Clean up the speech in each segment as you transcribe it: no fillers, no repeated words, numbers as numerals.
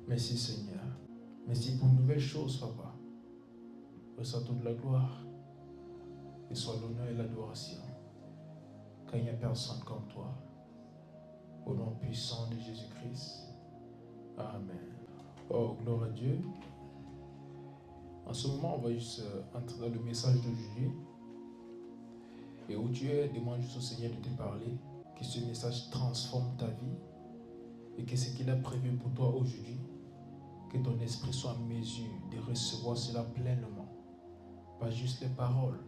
Merci Seigneur. Merci pour une nouvelle chose, Papa. Reçois toute la gloire. Et soit l'honneur et l'adoration. Car il n'y a personne comme toi. Au nom puissant de Jésus-Christ. Amen. Oh, gloire à Dieu. En ce moment, on va juste entrer dans le message d'aujourd'hui. Et où tu es, demande juste au Seigneur de te parler. Que ce message transforme ta vie. Et que ce qu'il a prévu pour toi aujourd'hui, que ton esprit soit en mesure de recevoir cela pleinement. Pas juste les paroles,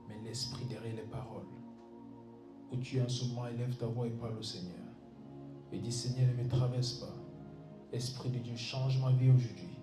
mais l'esprit derrière les paroles. Où tu es en ce moment, élève ta voix et parle au Seigneur. Et dis, Seigneur, ne me traverse pas. Esprit de Dieu, change ma vie aujourd'hui.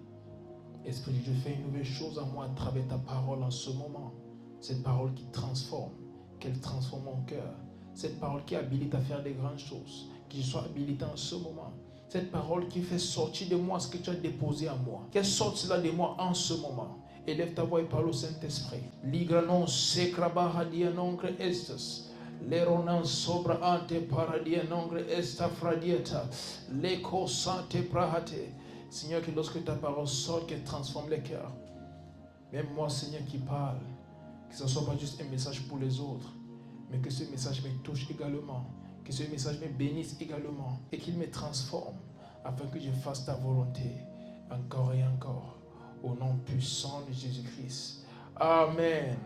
Esprit de Dieu, fais une nouvelle chose en moi à travers ta parole en ce moment. Cette parole qui transforme, qu'elle transforme mon cœur. Cette parole qui habilite à faire des grandes choses. Que je sois habilité en ce moment. Cette parole qui fait sortir de moi ce que tu as déposé en moi. Qu'elle sorte cela de moi en ce moment. Élève ta voix et parle au Saint-Esprit. Ligranon secrabaha dianongre estes. Leronan sobra ante paradia nongre esta fradieta. Leko sante prahate. Seigneur, que lorsque ta parole sort, qu'elle transforme les cœurs. Même moi, Seigneur, qui parle, que ce ne soit pas juste un message pour les autres, mais que ce message me touche également, que ce message me bénisse également et qu'il me transforme afin que je fasse ta volonté encore et encore. Au nom puissant de Jésus-Christ. Amen.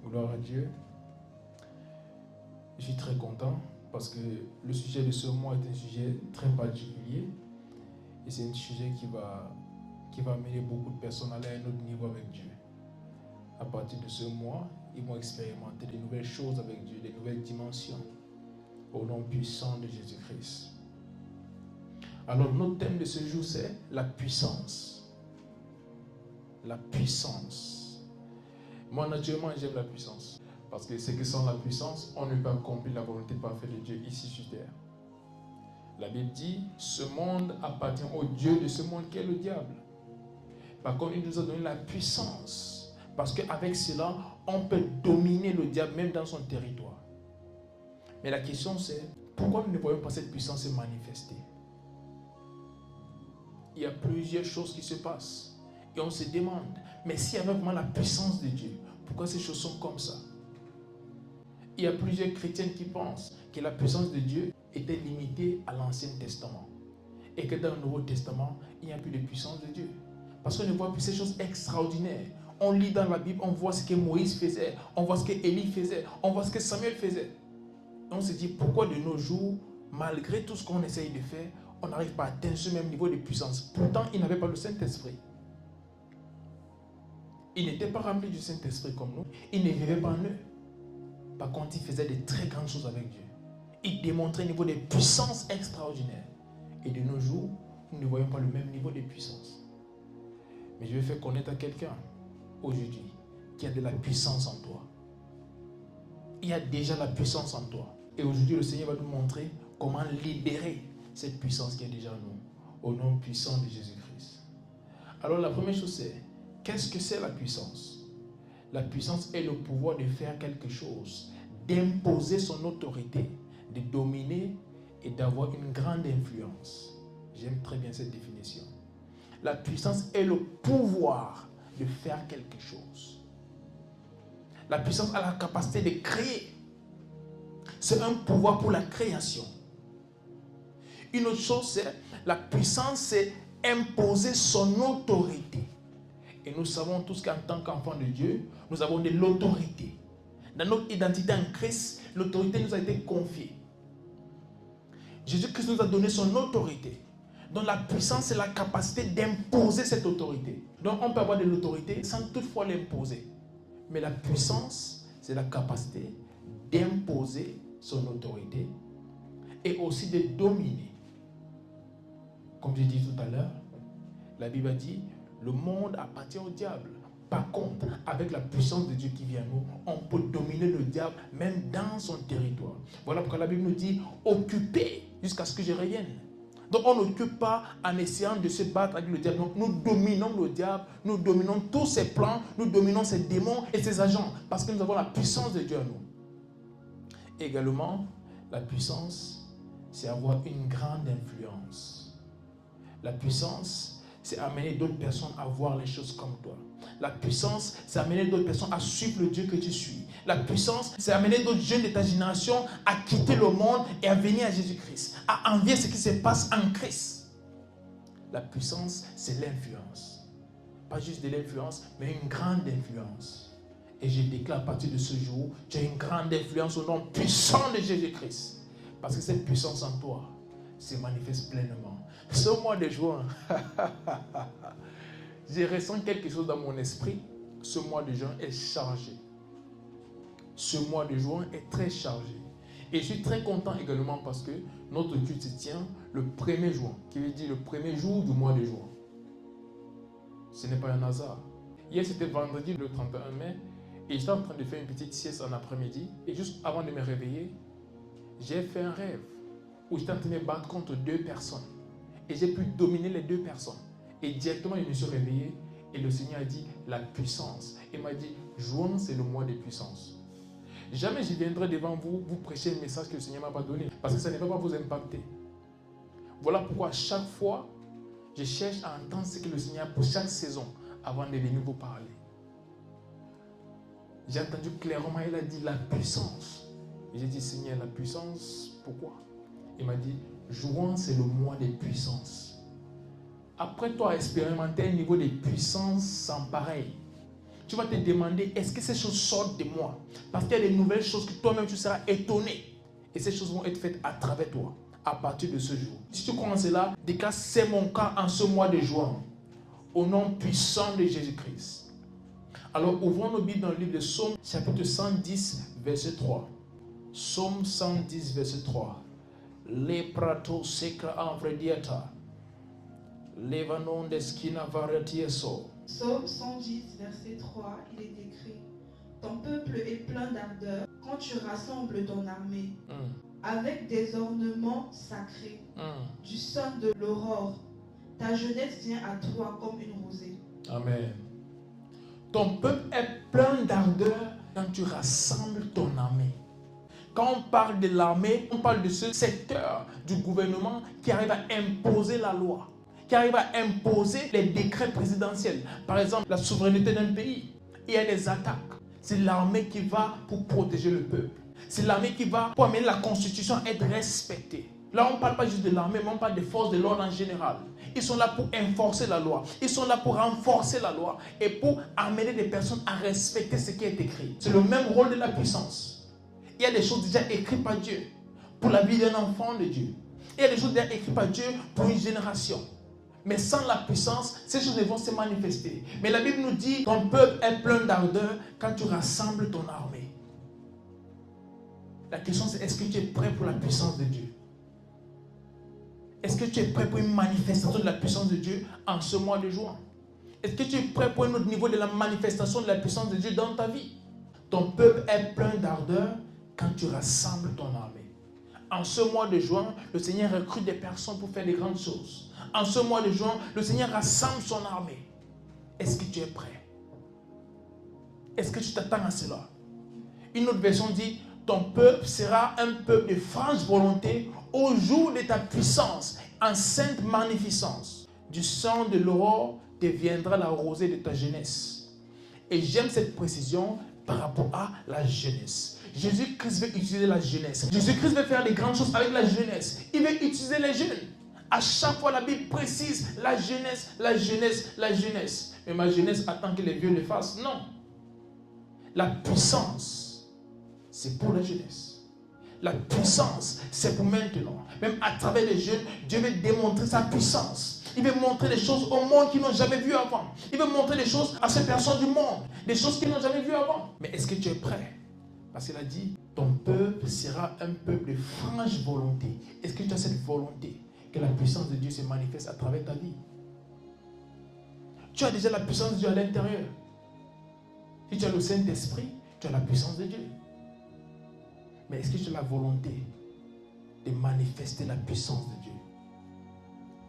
Gloire à Dieu. Je suis très content parce que le sujet de ce mois est un sujet très particulier et c'est un sujet qui va amener beaucoup de personnes à aller à un autre niveau avec Dieu. À partir de ce mois, ils vont expérimenter de nouvelles choses avec Dieu, de nouvelles dimensions au nom puissant de Jésus-Christ. Alors notre thème de ce jour c'est la puissance. La puissance. Moi naturellement j'aime la puissance. Parce que c'est que sans la puissance, on ne peut pas accomplir la volonté parfaite de Dieu ici sur terre. La Bible dit, ce monde appartient au Dieu de ce monde qui est le diable. Par contre, il nous a donné la puissance. Parce qu'avec cela, on peut dominer le diable même dans son territoire. Mais la question c'est, pourquoi nous ne voyons pas cette puissance se manifester? Il y a plusieurs choses qui se passent. Et on se demande, mais s'il y avait vraiment la puissance de Dieu, pourquoi ces choses sont comme ça? Il y a plusieurs chrétiens qui pensent que la puissance de Dieu était limitée à l'Ancien Testament. Et que dans le Nouveau Testament, il n'y a plus de puissance de Dieu. Parce qu'on ne voit plus ces choses extraordinaires. On lit dans la Bible, on voit ce que Moïse faisait, on voit ce que Élie faisait, on voit ce que Samuel faisait. Et on se dit, pourquoi de nos jours, malgré tout ce qu'on essaye de faire, on n'arrive pas à atteindre ce même niveau de puissance? Pourtant, ils n'avaient pas le Saint-Esprit. Ils n'étaient pas remplis du Saint-Esprit comme nous. Ils ne vivaient pas en eux. Par contre, il faisait de très grandes choses avec Dieu. Il démontrait un niveau de puissance extraordinaire. Et de nos jours, nous ne voyons pas le même niveau de puissance. Mais je vais faire connaître à quelqu'un aujourd'hui qui a de la puissance en toi. Il y a déjà la puissance en toi. Et aujourd'hui, le Seigneur va nous montrer comment libérer cette puissance qui est déjà en nous. Au nom puissant de Jésus-Christ. Alors la première chose c'est, qu'est-ce que c'est la puissance? La puissance est le pouvoir de faire quelque chose, d'imposer son autorité, de dominer et d'avoir une grande influence. J'aime très bien cette définition. La puissance est le pouvoir de faire quelque chose. La puissance a la capacité de créer. C'est un pouvoir pour la création. Une autre chose, c'est la puissance, c'est imposer son autorité. Et nous savons tous qu'en tant qu'enfants de Dieu, nous avons de l'autorité. Dans notre identité en Christ, l'autorité nous a été confiée. Jésus-Christ nous a donné son autorité. Donc la puissance, c'est la capacité d'imposer cette autorité. Donc on peut avoir de l'autorité sans toutefois l'imposer. Mais la puissance, c'est la capacité d'imposer son autorité et aussi de dominer. Comme j'ai dit tout à l'heure, la Bible a dit, le monde appartient au diable. Par contre, avec la puissance de Dieu qui vient à nous, on peut dominer le diable même dans son territoire. Voilà pourquoi la Bible nous dit, occupez jusqu'à ce que je revienne. Donc on n'occupe pas en essayant de se battre avec le diable. Donc nous dominons le diable, nous dominons tous ses plans, nous dominons ses démons et ses agents. Parce que nous avons la puissance de Dieu à nous. Également, la puissance, c'est avoir une grande influence. La puissance, c'est amener d'autres personnes à voir les choses comme toi. La puissance, c'est amener d'autres personnes à suivre le Dieu que tu suis. La puissance, c'est amener d'autres jeunes de ta génération à quitter le monde et à venir à Jésus-Christ, à envier ce qui se passe en Christ. La puissance, c'est l'influence. Pas juste de l'influence, mais une grande influence. Et je déclare à partir de ce jour, tu as une grande influence au nom puissant de Jésus-Christ. Parce que cette puissance en toi se manifeste pleinement. Ce mois de juin, je ressens quelque chose dans mon esprit. Ce mois de juin est chargé. Ce mois de juin est très chargé. Et je suis très content également parce que notre culte se tient le 1er juin, qui veut dire le premier jour du mois de juin. Ce n'est pas un hasard. Hier, c'était vendredi le 31 mai, et j'étais en train de faire une petite sieste en après-midi, et juste avant de me réveiller, j'ai fait un rêve où j'étais en train de me battre contre 2 personnes. Et j'ai pu dominer les 2 personnes. Et directement, je me suis réveillé, et le Seigneur a dit la puissance. Il m'a dit, juin, c'est le mois de puissance. Jamais je viendrai devant vous, vous prêcher un message que le Seigneur ne m'a pas donné, parce que ça ne va pas vous impacter. Voilà pourquoi à chaque fois, je cherche à entendre ce que le Seigneur a pour chaque saison avant de venir vous parler. J'ai entendu clairement, il a dit la puissance. Et j'ai dit, Seigneur, la puissance, pourquoi? Il m'a dit, juin, c'est le mois des puissances. Après toi, expérimenter un niveau de puissance sans pareil, tu vas te demander, est-ce que ces choses sortent de moi? Parce qu'il y a des nouvelles choses que toi-même tu seras étonné. Et ces choses vont être faites à travers toi, à partir de ce jour. Si tu crois en cela, déclare, c'est mon cas en ce mois de juin, au nom puissant de Jésus-Christ. Alors ouvrons nos Bibles dans le livre de Psaume, chapitre 110, verset 3. Psaume 110, verset 3. Le prato secra anvrediata. Levanon deskina varietieso. Psaume 110, verset 3, il est écrit: ton peuple est plein d'ardeur quand tu rassembles ton armée, avec des ornements sacrés, du son de l'aurore. Ta jeunesse vient à toi comme une rosée. Amen. Ton peuple est plein d'ardeur quand tu rassembles ton armée. Quand on parle de l'armée, on parle de ce secteur du gouvernement qui arrive à imposer la loi, qui arrive à imposer les décrets présidentiels. Par exemple, la souveraineté d'un pays. Il y a des attaques. C'est l'armée qui va pour protéger le peuple. C'est l'armée qui va pour amener la constitution à être respectée. Là, on ne parle pas juste de l'armée, mais on parle des forces de l'ordre en général. Ils sont là pour enforcer la loi. Ils sont là pour renforcer la loi et pour amener des personnes à respecter ce qui est écrit. C'est le même rôle de la puissance. Il y a des choses déjà écrites par Dieu pour la vie d'un enfant de Dieu. Il y a des choses déjà écrites par Dieu pour une génération. Mais sans la puissance, ces choses vont se manifester. Mais la Bible nous dit, ton peuple est plein d'ardeur quand tu rassembles ton armée. La question c'est, est-ce que tu es prêt pour la puissance de Dieu? Est-ce que tu es prêt pour une manifestation de la puissance de Dieu en ce mois de juin? Est-ce que tu es prêt pour un autre niveau de la manifestation de la puissance de Dieu dans ta vie? Ton peuple est plein d'ardeur quand tu rassembles ton armée. En ce mois de juin, le Seigneur recrute des personnes pour faire des grandes choses. En ce mois de juin, le Seigneur rassemble son armée. Est-ce que tu es prêt? Est-ce que tu t'attends à cela? Une autre version dit, ton peuple sera un peuple de franche volonté au jour de ta puissance, en sainte magnificence. Du sang de l'aurore deviendra la rosée de ta jeunesse. Et j'aime cette précision par rapport à la jeunesse. Jésus-Christ veut utiliser la jeunesse. Jésus-Christ veut faire des grandes choses avec la jeunesse. Il veut utiliser les jeunes. À chaque fois, la Bible précise la jeunesse, la jeunesse, la jeunesse. Mais ma jeunesse attend que les vieux le fassent. Non. La puissance, c'est pour la jeunesse. La puissance, c'est pour maintenant. Même à travers les jeunes, Dieu veut démontrer sa puissance. Il veut montrer des choses au monde qu'ils n'ont jamais vues avant. Il veut montrer des choses à ces personnes du monde. Des choses qu'ils n'ont jamais vues avant. Mais est-ce que tu es prêt? Parce qu'il a dit, ton peuple sera un peuple de franche volonté. Est-ce que tu as cette volonté que la puissance de Dieu se manifeste à travers ta vie? Tu as déjà la puissance de Dieu à l'intérieur. Si tu as le Saint-Esprit, tu as la puissance de Dieu. Mais est-ce que tu as la volonté de manifester la puissance de Dieu?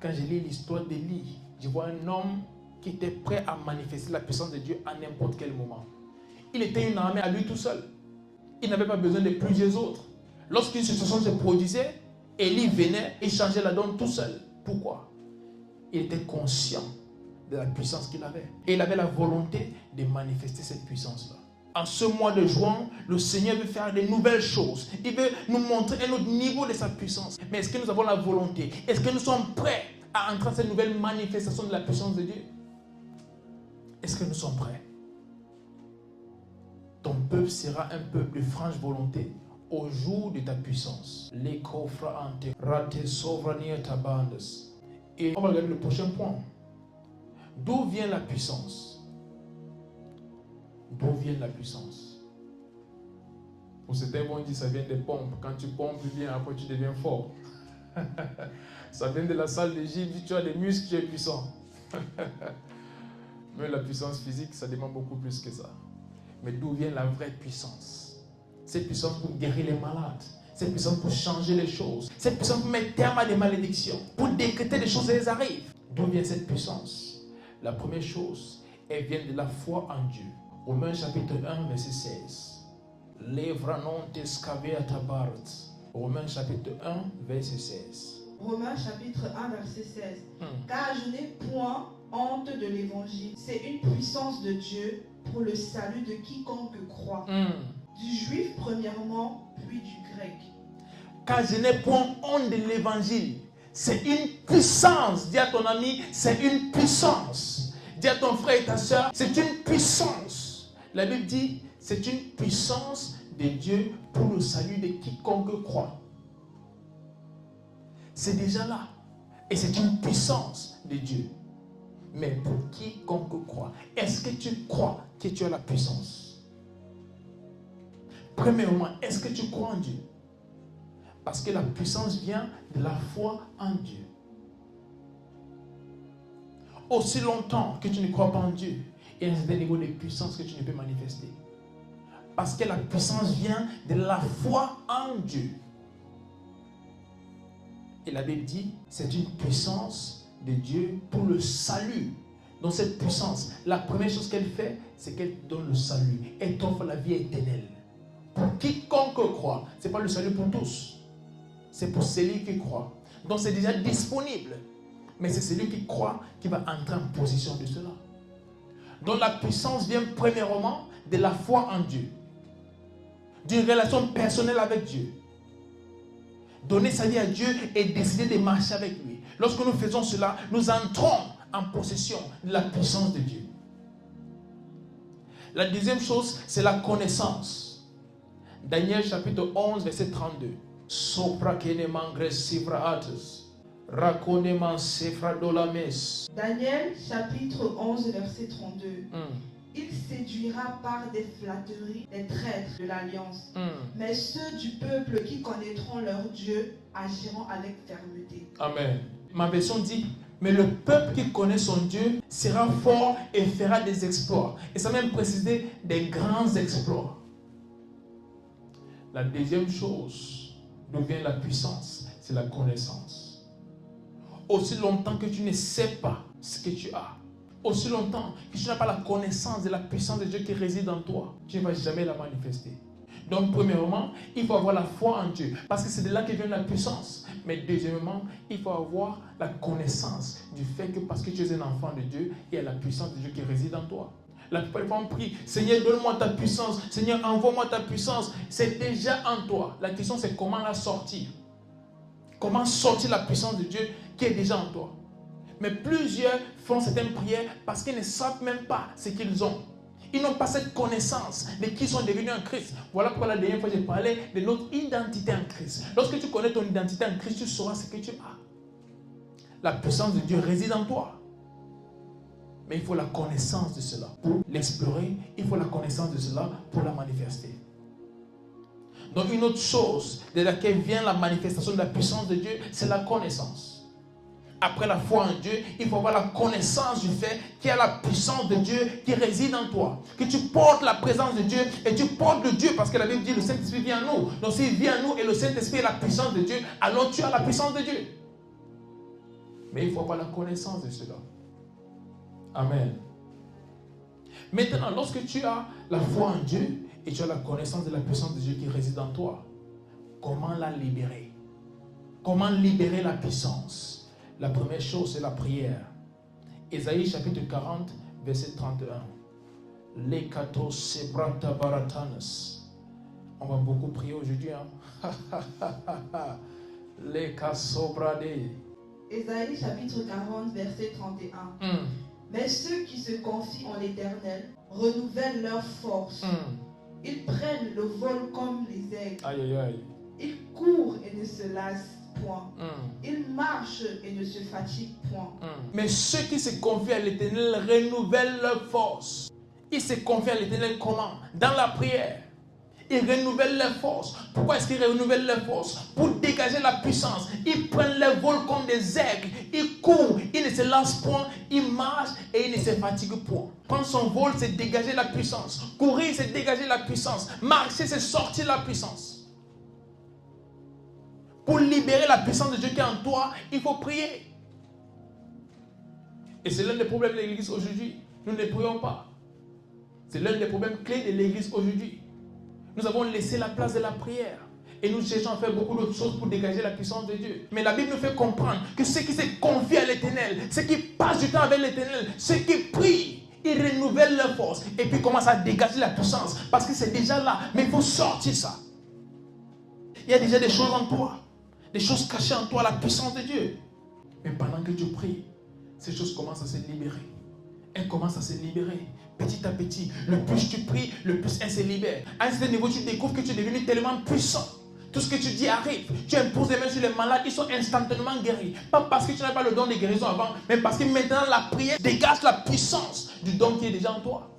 Quand je lis l'histoire d'Élie, je vois un homme qui était prêt à manifester la puissance de Dieu à n'importe quel moment. Il était une armée à lui tout seul. Il n'avait pas besoin de plusieurs autres. Lorsqu'une situation se produisait, Élie venait et changeait la donne tout seul. Pourquoi? il était conscient de la puissance qu'il avait. Et il avait la volonté de manifester cette puissance-là. En ce mois de juin, le Seigneur veut faire de nouvelles choses. Il veut nous montrer un autre niveau de sa puissance. Mais est-ce que nous avons la volonté? Est-ce que nous sommes prêts à entrer dans cette nouvelle manifestation de la puissance de Dieu? Est-ce que nous sommes prêts? Ton peuple sera un peuple de franche volonté au jour de ta puissance. Et on va regarder le prochain point. D'où vient la puissance? D'où vient la puissance? Pour certains vont dire ça vient des pompes. Quand tu pompes bien, après tu deviens fort. Ça vient de la salle de gym, tu as des muscles, tu es puissant. Mais la puissance physique, ça demande beaucoup plus que ça. Mais d'où vient la vraie puissance? Cette puissance pour guérir les malades. Cette puissance pour changer les choses. Cette puissance pour mettre terme à des malédictions. Pour décréter des choses et elles arrivent. D'où vient cette puissance? La première chose, elle vient de la foi en Dieu. Romains chapitre 1, verset 16. Romains chapitre 1, verset 16. Romains chapitre 1, verset 16. Car je n'ai point honte de l'évangile. C'est une puissance de Dieu pour le salut de quiconque croit. Du juif premièrement, puis du grec. Car je n'ai point honte de l'évangile. C'est une puissance. Dis à ton ami, c'est une puissance. Dis à ton frère et ta soeur, c'est une puissance. La Bible dit, c'est une puissance de Dieu pour le salut de quiconque croit. C'est déjà là. Et c'est une puissance de Dieu. Mais pour quiconque croit, est-ce que tu crois que tu as la puissance? Premièrement, est-ce que tu crois en Dieu? Parce que la puissance vient de la foi en Dieu. Aussi longtemps que tu ne crois pas en Dieu, il y a un certain niveau de puissance que tu ne peux manifester. Parce que la puissance vient de la foi en Dieu. Et la Bible dit, c'est une puissance de Dieu pour le salut. Dans cette puissance, la première chose qu'elle fait, c'est qu'elle donne le salut. Elle t'offre la vie éternelle. Pour quiconque croit, ce n'est pas le salut pour tous. C'est pour celui qui croit. Donc c'est déjà disponible. Mais c'est celui qui croit qui va entrer en position de cela. Donc la puissance vient premièrement de la foi en Dieu. D'une relation personnelle avec Dieu. Donner sa vie à Dieu et décider de marcher avec lui. Lorsque nous faisons cela, nous entrons en possession de la puissance de Dieu. La deuxième chose, c'est la connaissance. Daniel chapitre 11, verset 32. Daniel chapitre 11, verset 32. Il séduira par des flatteries les traîtres de l'alliance. Mais ceux du peuple qui connaîtront leur Dieu agiront avec fermeté. Amen. Ma version dit, mais le peuple qui connaît son Dieu sera fort et fera des exploits. Et ça même précisé des grands exploits. La deuxième chose d'où vient la puissance, c'est la connaissance. Aussi longtemps que tu ne sais pas ce que tu as, aussi longtemps que tu n'as pas la connaissance de la puissance de Dieu qui réside en toi, tu ne vas jamais la manifester. Donc premièrement, il faut avoir la foi en Dieu, parce que c'est de là que vient la puissance. Mais deuxièmement, il faut avoir la connaissance du fait que parce que tu es un enfant de Dieu, il y a la puissance de Dieu qui réside en toi. La plupart des fois on prie, Seigneur, donne-moi ta puissance, Seigneur, envoie-moi ta puissance. C'est déjà en toi. La question c'est comment la sortir. Comment sortir la puissance de Dieu qui est déjà en toi. Mais plusieurs font certaines prières parce qu'ils ne savent même pas ce qu'ils ont. Ils n'ont pas cette connaissance de qui sont devenus en Christ. Voilà pourquoi la dernière fois j'ai parlé de notre identité en Christ. Lorsque tu connais ton identité en Christ, tu sauras ce que tu as. La puissance de Dieu réside en toi. Mais il faut la connaissance de cela. Pour l'explorer, il faut la connaissance de cela pour la manifester. Donc une autre chose de laquelle vient la manifestation de la puissance de Dieu, c'est la connaissance. Après la foi en Dieu, il faut avoir la connaissance du fait qu'il y a la puissance de Dieu qui réside en toi. Que tu portes la présence de Dieu et tu portes de Dieu parce que la Bible dit le Saint-Esprit vient en nous. Donc s'il vient en nous et le Saint-Esprit est la puissance de Dieu, alors tu as la puissance de Dieu. Mais il faut avoir la connaissance de cela. Amen. Maintenant, lorsque tu as la foi en Dieu et tu as la connaissance de la puissance de Dieu qui réside en toi, comment la libérer? Comment libérer la puissance? La première chose, c'est la prière. Ésaïe chapitre 40, verset 31. Les katos sebranta baratanas. On va beaucoup prier aujourd'hui. Les kasobrade. Ésaïe chapitre 40, verset 31. Mais ceux qui se confient en l'Éternel renouvellent leur force. Ils prennent le vol comme les aigles. Aïe, aïe, aïe. Ils courent et ne se lassent point. Ils marchent et ne se fatiguent point. Mais ceux qui se confient à l'Éternel renouvellent leur force. Ils se confient à l'Éternel comment? Dans la prière. Ils renouvellent leurs forces. Pourquoi est-ce qu'ils renouvellent leurs forces? Pour dégager la puissance. Ils prennent leur vol comme des aigles. Ils courent, ils ne se lassent point. Ils marchent et ils ne se fatiguent point. Prendre son vol, c'est dégager la puissance. Courir, c'est dégager la puissance. Marcher, c'est sortir la puissance. Pour libérer la puissance de Dieu qui est en toi, il faut prier. Et c'est l'un des problèmes de l'église aujourd'hui. Nous ne prions pas. C'est l'un des problèmes clés de l'église aujourd'hui. Nous avons laissé la place de la prière. Et nous cherchons à faire beaucoup d'autres choses pour dégager la puissance de Dieu. Mais la Bible nous fait comprendre que ceux qui se confient à l'Éternel, ceux qui passent du temps avec l'Éternel, ceux qui prient, ils renouvellent leur force. Et puis commencent à dégager la puissance. Parce que c'est déjà là. Mais il faut sortir ça. Il y a déjà des choses en toi. Des choses cachées en toi, la puissance de Dieu. Mais pendant que tu pries, ces choses commencent à se libérer. Elles commencent à se libérer. Petit à petit, le plus tu pries, le plus elles se libèrent. À un certain niveau, tu découvres que tu es devenu tellement puissant. Tout ce que tu dis arrive. Tu imposes les mains sur les malades, ils sont instantanément guéris. Pas parce que tu n'as pas le don de guérison avant, mais parce que maintenant la prière dégage la puissance du don qui est déjà en toi.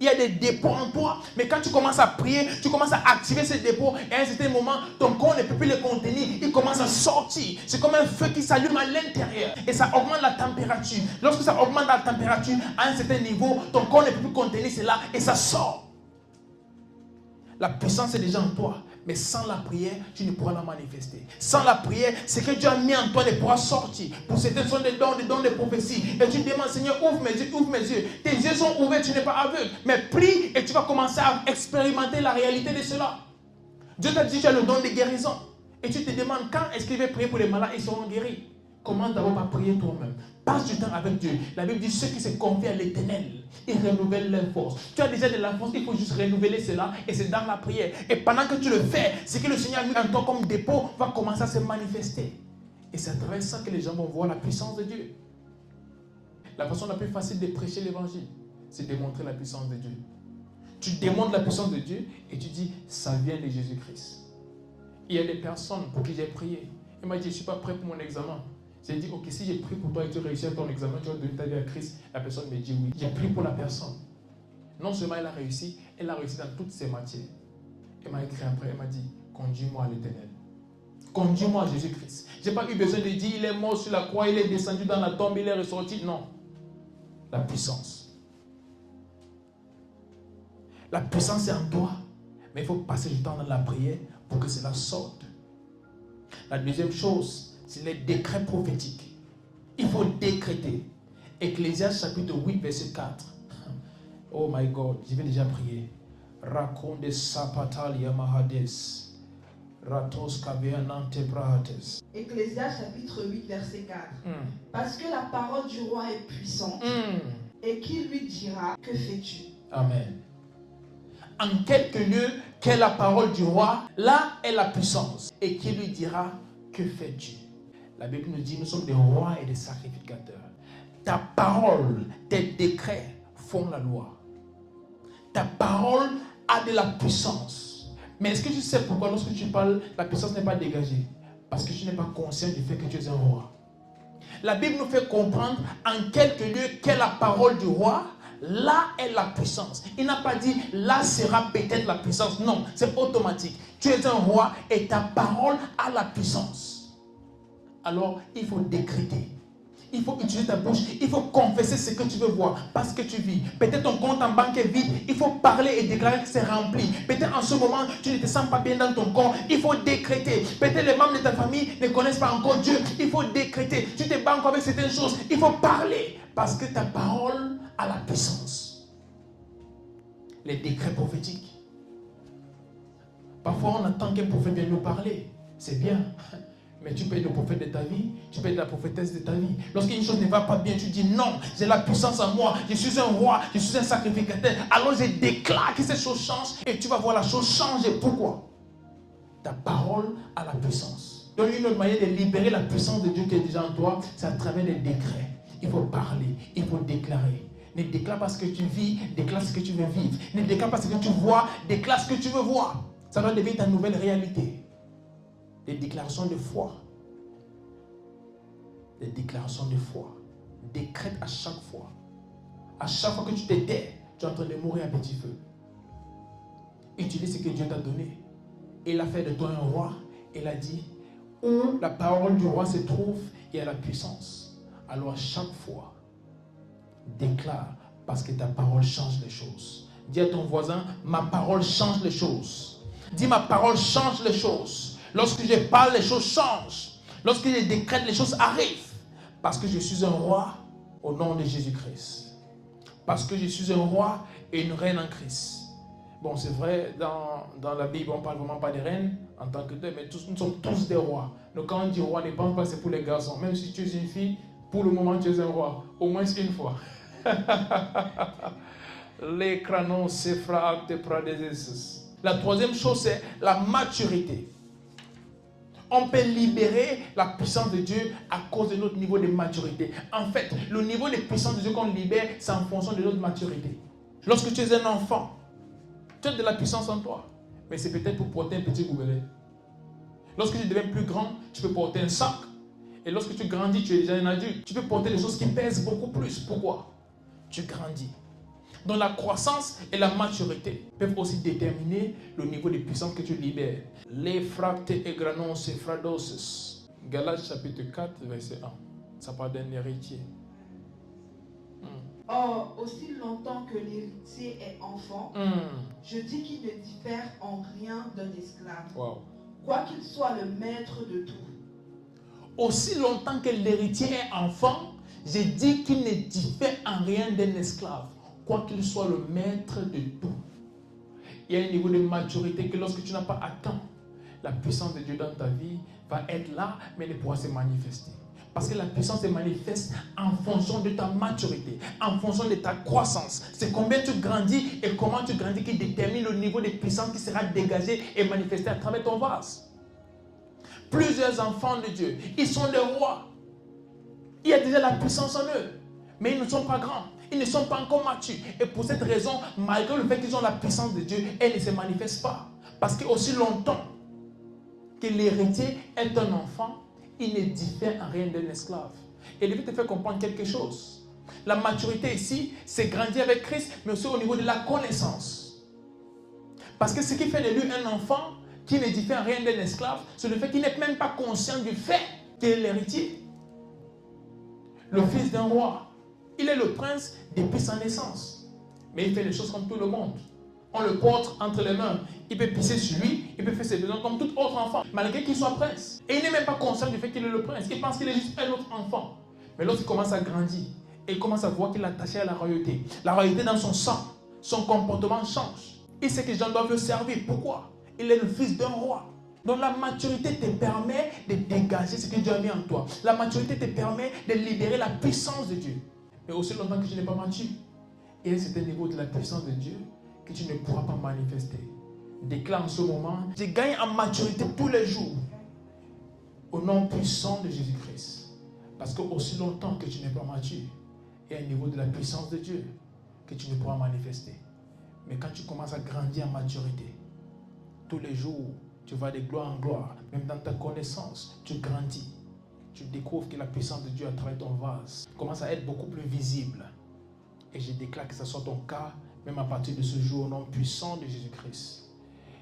Il y a des dépôts en toi, mais quand tu commences à prier, tu commences à activer ces dépôts et à un certain moment, ton corps ne peut plus les contenir, il commence à sortir. C'est comme un feu qui s'allume à l'intérieur et ça augmente la température. Lorsque ça augmente la température, à un certain niveau, ton corps ne peut plus contenir cela et ça sort. La puissance est déjà en toi. Mais sans la prière, tu ne pourras la manifester. Sans la prière, ce que Dieu a mis en toi ne pourra sortir. Pour certains sont des dons de prophétie. Et tu demandes, Seigneur, ouvre mes yeux. Tes yeux sont ouverts, tu n'es pas aveugle. Mais prie et tu vas commencer à expérimenter la réalité de cela. Dieu t'a dit que tu as le don de guérison. Et tu te demandes quand est-ce qu'il va prier pour les malades, ils seront guéris. Comment d'abord pas prier toi-même? Passe du temps avec Dieu. La Bible dit ceux qui se confient à l'Éternel, ils renouvellent leur force. Tu as déjà de la force, il faut juste renouveler cela et c'est dans la prière. Et pendant que tu le fais, ce que le Seigneur a mis en toi comme dépôt va commencer à se manifester. Et c'est à travers ça que les gens vont voir la puissance de Dieu. La façon la plus facile de prêcher l'évangile, c'est de démontrer la puissance de Dieu. Tu démontres la puissance de Dieu et tu dis, ça vient de Jésus-Christ. Il y a des personnes pour qui j'ai prié. Il m'a dit, je ne suis pas prêt pour mon examen. J'ai dit, ok, si j'ai prié pour toi et tu réussis à ton examen, tu vas donner ta vie à Christ. La personne me dit oui. J'ai prié pour la personne. Non seulement elle a réussi dans toutes ses matières. Elle m'a écrit après, elle m'a dit, conduis-moi à l'Éternel. Conduis-moi à Jésus-Christ. Je n'ai pas eu besoin de dire, il est mort sur la croix, il est descendu dans la tombe, il est ressorti. Non. La puissance. La puissance est en toi. Mais il faut passer du temps dans la prière pour que cela sorte. La deuxième chose, c'est les décrets prophétiques. Il faut décréter. Ecclésiaste chapitre 8, verset 4. Oh my God, je vais déjà prier. Raconde sapatal yamahades. Ratos kaveanante brahates. Ecclésiaste chapitre 8, verset 4. Parce que la parole du roi est puissante. Et qui lui dira, que fais-tu? Amen. En quelques lieux, qu'est la parole du roi, là est la puissance. Et qui lui dira, que fais-tu? La Bible nous dit, nous sommes des rois et des sacrificateurs. Ta parole, tes décrets font la loi. Ta parole a de la puissance. Mais est-ce que tu sais pourquoi lorsque tu parles, la puissance n'est pas dégagée? Parce que tu n'es pas conscient du fait que tu es un roi. La Bible nous fait comprendre en quelques lieux qu'est la parole du roi. Là est la puissance. Il n'a pas dit là sera peut-être la puissance. Non, c'est automatique. Tu es un roi et ta parole a la puissance. Alors, il faut décréter. Il faut utiliser ta bouche. Il faut confesser ce que tu veux voir. Parce que tu vis. Peut-être ton compte en banque est vide. Il faut parler et déclarer que c'est rempli. Peut-être en ce moment, tu ne te sens pas bien dans ton corps. Il faut décréter. Peut-être les membres de ta famille ne connaissent pas encore Dieu. Il faut décréter. Tu te bats encore avec certaines choses. Il faut parler. Parce que ta parole a la puissance. Les décrets prophétiques. Parfois, on attend qu'un prophète vienne nous parler. C'est bien. Mais tu peux être le prophète de ta vie, tu peux être la prophétesse de ta vie. Lorsqu'une chose ne va pas bien, tu dis non, j'ai la puissance en moi, je suis un roi, je suis un sacrificateur. Alors je déclare que ces choses changent et tu vas voir la chose changer. Pourquoi? Ta parole a la puissance. Donc une autre manière de libérer la puissance de Dieu qui est déjà en toi, c'est à travers des décrets. Il faut parler, il faut déclarer. Ne déclare pas ce que tu vis, déclare ce que tu veux vivre. Ne déclare pas ce que tu vois, déclare ce que tu veux voir. Ça va devenir ta nouvelle réalité. Des déclarations de foi. Des déclarations de foi. Décrète à chaque fois. À chaque fois que tu te tais, tu es en train de mourir à petit feu. Utilise ce que Dieu t'a donné. Il a fait de toi un roi. Il a dit, où la parole du roi se trouve, il y a la puissance. Alors à chaque fois, déclare, parce que ta parole change les choses. Dis à ton voisin, ma parole change les choses. Dis, ma parole change les choses. Lorsque je parle, les choses changent. Lorsque je décrète, les choses arrivent. Parce que je suis un roi au nom de Jésus-Christ. Parce que je suis un roi et une reine en Christ. Bon, c'est vrai, dans la Bible, on ne parle vraiment pas des reines en tant que telles, mais nous sommes tous des rois. Donc quand on dit roi, ne pense pas que c'est pour les garçons. Même si tu es une fille, pour le moment, tu es un roi. Au moins une fois. La troisième chose, c'est la maturité. On peut libérer la puissance de Dieu à cause de notre niveau de maturité. En fait, le niveau de puissance de Dieu qu'on libère, c'est en fonction de notre maturité. Lorsque tu es un enfant, tu as de la puissance en toi, mais c'est peut-être pour porter un petit gobelet. Lorsque tu deviens plus grand, tu peux porter un sac. Et lorsque tu grandis, tu es déjà un adulte. Tu peux porter des choses qui pèsent beaucoup plus. Pourquoi? Tu grandis. Donc la croissance et la maturité peuvent aussi déterminer le niveau de puissance que tu libères. Les fractes et granos et fradosis. Galates chapitre 4, verset 1. Ça parle d'un héritier. Or, aussi longtemps que l'héritier est enfant, je dis qu'il ne diffère en rien d'un esclave. Wow. Quoi qu'il soit le maître de tout. Aussi longtemps que l'héritier est enfant, je dis qu'il ne diffère en rien d'un esclave. Quoi qu'il soit le maître de tout. Il y a un niveau de maturité que lorsque tu n'as pas atteint, la puissance de Dieu dans ta vie va être là, mais elle ne pourra se manifester. Parce que la puissance se manifeste en fonction de ta maturité, en fonction de ta croissance. C'est combien tu grandis et comment tu grandis qui détermine le niveau de puissance qui sera dégagé et manifesté à travers ton vase. Plusieurs enfants de Dieu, ils sont des rois. Il y a déjà la puissance en eux, mais ils ne sont pas grands. Ils ne sont pas encore matures. Et pour cette raison, malgré le fait qu'ils ont la puissance de Dieu, elle ne se manifeste pas. Parce que aussi longtemps que l'héritier est un enfant, il ne diffère en rien d'un esclave. Et je vais te faire comprendre quelque chose. La maturité ici, c'est grandir avec Christ, mais aussi au niveau de la connaissance. Parce que ce qui fait de lui un enfant qui ne diffère en rien d'un esclave, c'est le fait qu'il n'est même pas conscient du fait qu'il est l'héritier. Le fils d'un roi. Il est le prince depuis sa naissance. Mais il fait les choses comme tout le monde. On le porte entre les mains. Il peut pisser sur lui. Il peut faire ses besoins comme tout autre enfant. Malgré qu'il soit prince. Et il n'est même pas conscient du fait qu'il est le prince. Il pense qu'il est juste un autre enfant. Mais lorsqu'il commence à grandir, et il commence à voir qu'il est attaché à la royauté. La royauté dans son sang. Son comportement change. Il sait que les gens doivent le servir. Pourquoi? Il est le fils d'un roi. Donc la maturité te permet de dégager ce que Dieu a mis en toi. La maturité te permet de libérer la puissance de Dieu. Mais aussi longtemps que tu n'es pas mature, il y a un certain niveau de la puissance de Dieu que tu ne pourras pas manifester. Déclare en ce moment, je gagne en maturité tous les jours au nom puissant de Jésus-Christ. Parce que aussi longtemps que tu n'es pas mature, il y a un niveau de la puissance de Dieu que tu ne pourras manifester. Mais quand tu commences à grandir en maturité, tous les jours, tu vas de gloire en gloire. Même dans ta connaissance, tu grandis. Tu découvres que la puissance de Dieu à travers ton vase commence à être beaucoup plus visible. Et je déclare que ce soit ton cas, même à partir de ce jour, au nom puissant de Jésus-Christ.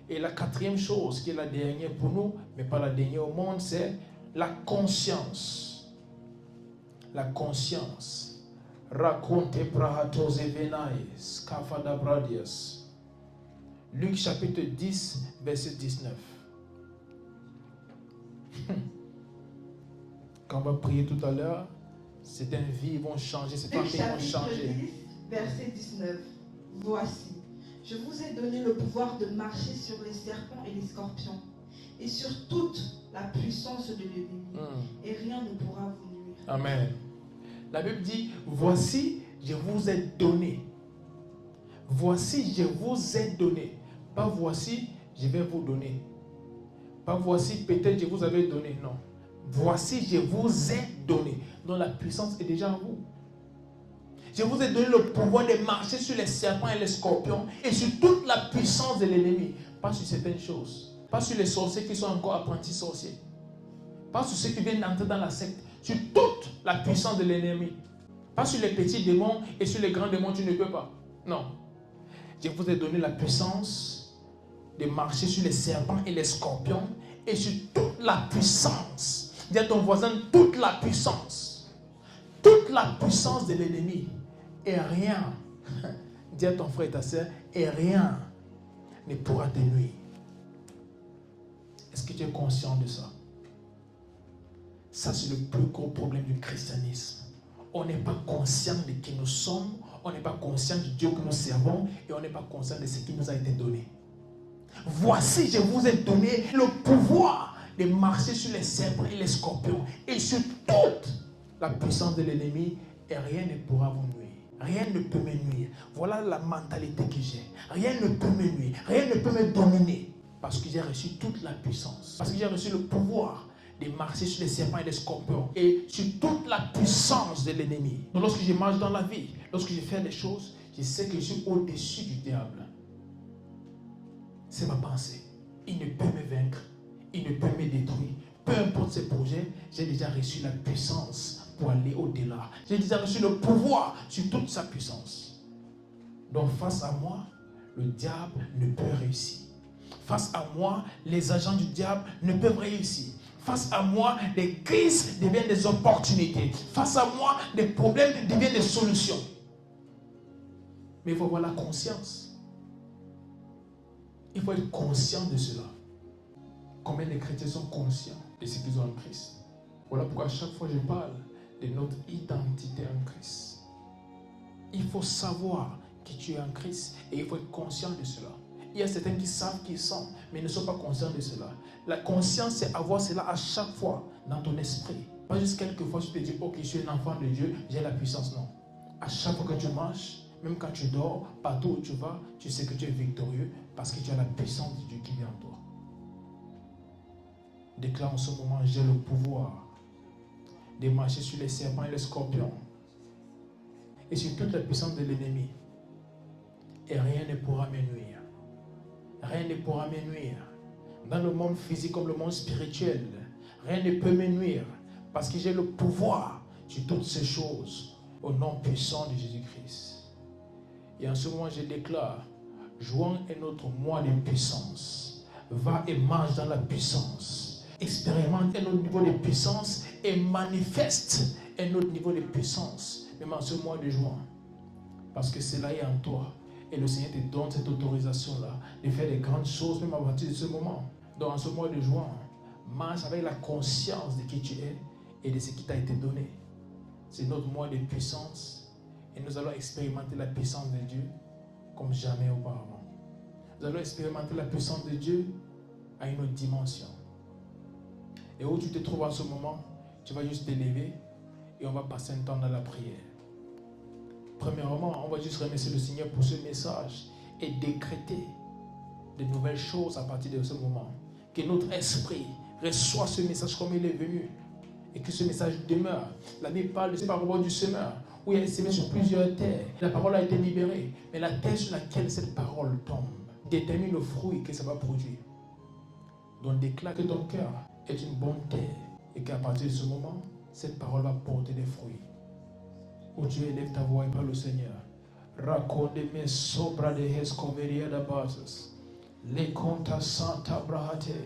Et la quatrième chose, qui est la dernière pour nous, mais pas la dernière au monde, c'est la conscience. La conscience. Raconte prahatos evenai, scafadabradias. Luc chapitre 10, verset 19. Quand on va prier tout à l'heure, certaines vies vont changer, certains pays vont changer. 10, verset 19. Voici, je vous ai donné le pouvoir de marcher sur les serpents et les scorpions et sur toute la puissance de l'ennemi. Et rien ne pourra vous nuire. Amen. La Bible dit, voici, je vous ai donné. Voici, je vous ai donné. Pas voici, je vais vous donner. Pas voici, peut-être je vous avais donné. Non. Voici, je vous ai donné. Donc la puissance est déjà en vous. Je vous ai donné le pouvoir de marcher sur les serpents et les scorpions et sur toute la puissance de l'ennemi. Pas sur certaines choses. Pas sur les sorciers qui sont encore apprentis sorciers. Pas sur ceux qui viennent d'entrer dans la secte. Sur toute la puissance de l'ennemi. Pas sur les petits démons et sur les grands démons, tu ne peux pas. Non. Je vous ai donné la puissance de marcher sur les serpents et les scorpions et sur toute la puissance. Dis à ton voisin, toute la puissance. Toute la puissance de l'ennemi. Et rien, dis à ton frère et ta soeur, et rien ne pourra te nuire. Est-ce que tu es conscient de ça? Ça, c'est le plus gros problème du christianisme. On n'est pas conscient de qui nous sommes, on n'est pas conscient du Dieu que nous servons et on n'est pas conscient de ce qui nous a été donné. Voici, je vous ai donné le pouvoir de marcher sur les serpents et les scorpions et sur toute la puissance de l'ennemi et rien ne pourra vous nuire. Rien ne peut me nuire. Voilà la mentalité que j'ai. Rien ne peut me nuire. Rien ne peut me dominer. Parce que j'ai reçu toute la puissance. Parce que j'ai reçu le pouvoir de marcher sur les serpents et les scorpions. Et sur toute la puissance de l'ennemi. Donc lorsque je marche dans la vie, lorsque je fais des choses, je sais que je suis au-dessus du diable. C'est ma pensée. Il ne peut me vaincre. Il ne peut me détruire. Peu importe ses projets, j'ai déjà reçu la puissance pour aller au-delà. J'ai déjà reçu le pouvoir sur toute sa puissance. Donc face à moi, le diable ne peut réussir. Face à moi, les agents du diable ne peuvent réussir. Face à moi, les crises deviennent des opportunités. Face à moi, les problèmes deviennent des solutions. Mais il faut avoir la conscience. Il faut être conscient de cela. Combien de chrétiens sont conscients de ce qu'ils ont en Christ? Voilà pourquoi à chaque fois je parle de notre identité en Christ. Il faut savoir que tu es en Christ et il faut être conscient de cela. Il y a certains qui savent qui ils sont, mais ne sont pas conscients de cela. La conscience, c'est avoir cela à chaque fois dans ton esprit. Pas juste quelques fois tu te dis, ok, je suis un enfant de Dieu, j'ai la puissance. Non. À chaque fois que tu marches, même quand tu dors, partout où tu vas, tu sais que tu es victorieux parce que tu as la puissance de Dieu qui vient en toi. Déclare en ce moment, j'ai le pouvoir de marcher sur les serpents et les scorpions et sur toute la puissance de l'ennemi. Et rien ne pourra me nuire. Rien ne pourra me nuire. Dans le monde physique comme le monde spirituel, rien ne peut me nuire parce que j'ai le pouvoir sur toutes ces choses au nom puissant de Jésus-Christ. Et en ce moment, je déclare, joins un autre mois de puissance. Va et marche dans la puissance. Expérimente un autre niveau de puissance et manifeste un autre niveau de puissance, même en ce mois de juin. Parce que cela est en toi. Et le Seigneur te donne cette autorisation-là de faire des grandes choses, même à partir de ce moment. Donc en ce mois de juin, marche avec la conscience de qui tu es et de ce qui t'a été donné. C'est notre mois de puissance et nous allons expérimenter la puissance de Dieu comme jamais auparavant. Nous allons expérimenter la puissance de Dieu à une autre dimension. Et où tu te trouves en ce moment, tu vas juste t'élever et on va passer un temps dans la prière. Premièrement, on va juste remercier le Seigneur pour ce message et décréter de nouvelles choses à partir de ce moment. Que notre esprit reçoit ce message comme il est venu et que ce message demeure. La Bible parle de ce parole du semeur où il a semé sur plusieurs terres. La parole a été libérée, mais la terre sur laquelle cette parole tombe détermine le fruit que ça va produire. Donc déclare que ton cœur est une bonne terre et qu'à partir de ce moment, cette parole va porter des fruits. Où tu élèves ta voix et parle au Seigneur. Raconde-me sobra de escoveria da bases. Le conta santa brahate.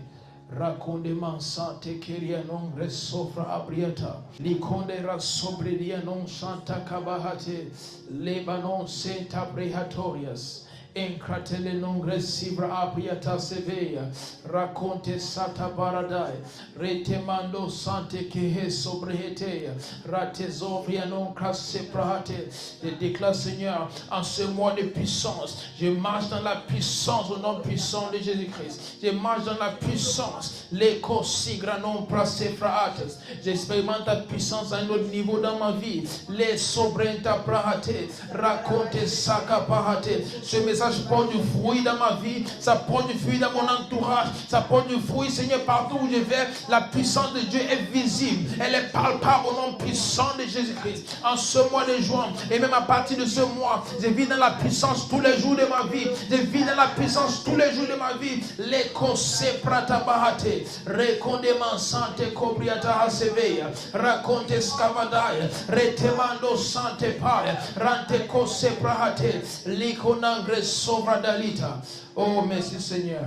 Raconde-me sante keria non resofra abriata. Li conde rasobredia non santa cabahate. Lebanon senta brehatorias. Encratele nongre sibra apriata seveia. Raconte sata baradai. Retemando sante kehe sobrehetea. Ratezovria non crasse prahate. Je déclare, Seigneur, en ce mois de puissance, je marche dans la puissance au nom puissant de Jésus-Christ. Je marche dans la puissance. L'écho sigra non prasse frahates. J'expérimente ta puissance à un autre niveau dans ma vie. Les sobrenta prahate. Raconte saka prahate. Ce message porte du fruit dans ma vie. Ça porte du fruit dans mon entourage. Ça porte du fruit, Seigneur, partout où je vais. La puissance de Dieu est visible. Elle est palpable au nom puissant de Jésus-Christ. En ce mois de juin, et même à partir de ce mois, je vis dans la puissance tous les jours de ma vie. Je vis dans la puissance tous les jours de ma vie. L'écho se prata bahate. Recondeman sante cobriata haseveia. Raconte scavadaya. Retemando sante paia. Rante kose prahate. Likonangre sovradalita. Oh, merci Seigneur.